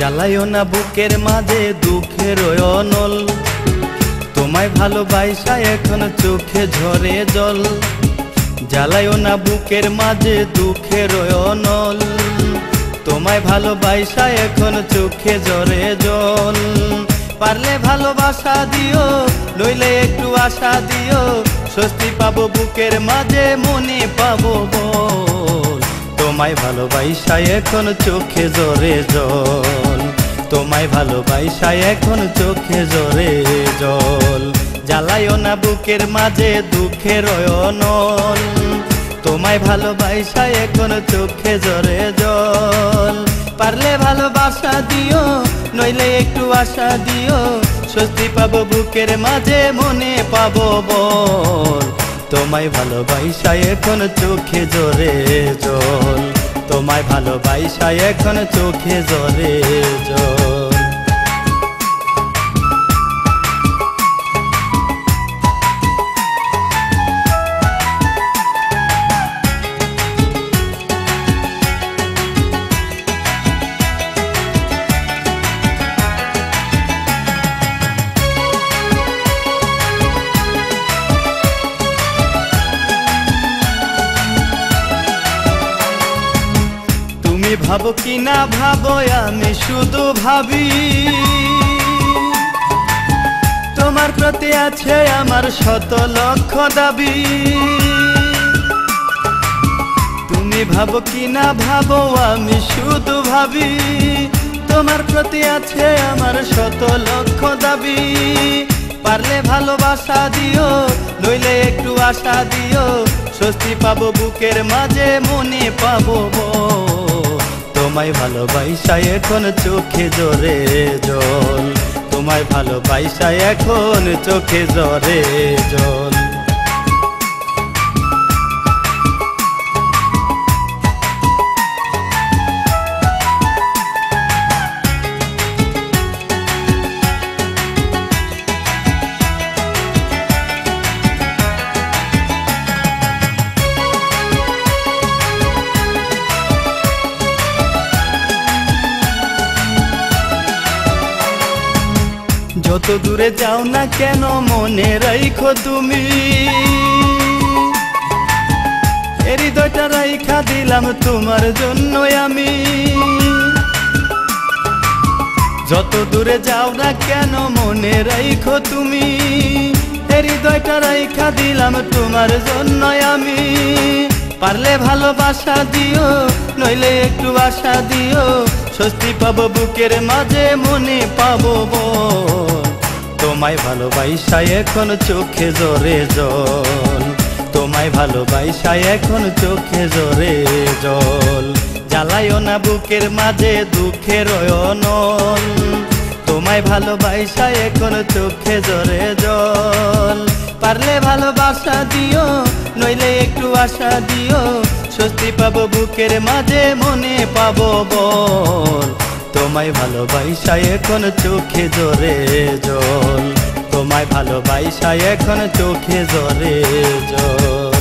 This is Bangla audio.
জ্বালাইও না বুকের মাঝে দুঃখের অনল, তোমায় ভালোবাসা এখন চোখে ঝরে জল। জ্বালাইও না বুকের মাঝে দুঃখের অনল, তোমায় ভালোবাসা এখন চোখে ঝরে জল। পারলে ভালোবাসা দিও, নইলে একটু আশা দিও, স্বস্তি পাবো বুকের মাঝে, মনে পাবো বল। তোমায় ভালোবাসা এখন চোখে ঝরে জল, তোমায় ভালোবাসা এখন চোখে ঝরে জল। জ্বালাইও না বুকের মাঝে দুঃখের অনল, তোমায় ভালোবাসা এখন চোখে ঝরে জল। পারলে ভালোবাসা দিও, নইলে একটু আশা দিও, স্বস্তি পাবো বুকের মাঝে, মনে পাবো বল। তোমায় ভালোবাসা এখন চোখে ঝরে জল, তোমায় ভালোবাসা এখন চোখে ঝরে জল। ভাবো কি না ভাবো, আমি শুধু ভাবি, তোমার প্রতি আছে আমার শত লক্ষ দাবি। তুমি ভাবো কি না ভাবো, আমি শুধু ভাবি, তোমার প্রতি আছে আমার শত লক্ষ দাবি। পারলে ভালোবাসা দিও, নইলে একটু আশা দিও, স্বস্তি পাবো বুকের মাঝে, মনে পাবো বল। তোমায় ভালোবাসা এখন চোখে ঝরে জল, তোমায় ভালোবাসা এখন চোখে ঝরে জল। যত দূরে যাও না কেন মনে রাখো তুমি, হৃদয়টা রাইখা দিলাম তোমার জন্য আমি। যত দূরে যাও না কেন মনে রাখো তুমি, হৃদয়টা রাইখা দিলাম তোমার জন্য আমি। পারলে ভালোবাসা দিও, নইলে একটু আশা দিও, স্বস্তি পাবো বুকের মাঝে, মনে পাবো বল। তোমায় ভালোবাসা এখন চোখে ঝরে জল, তোমায় ভালোবাসা এখন চোখে ঝরে জল। জ্বালাইও না বুকের মাঝে দুঃখের অনল, তোমায় ভালোবাসা এখন চোখে ঝরে জল। পারলে ভালোবাসা দিও, নইলে একটু আশা দিও, স্বস্তি পাবো বুকের মাঝে, মনে পাবো বল। তোমায় ভালোবাসা এখন চোখে ঝরে জল, তোমায় ভালোবাসা এখন চোখে ঝরে জল।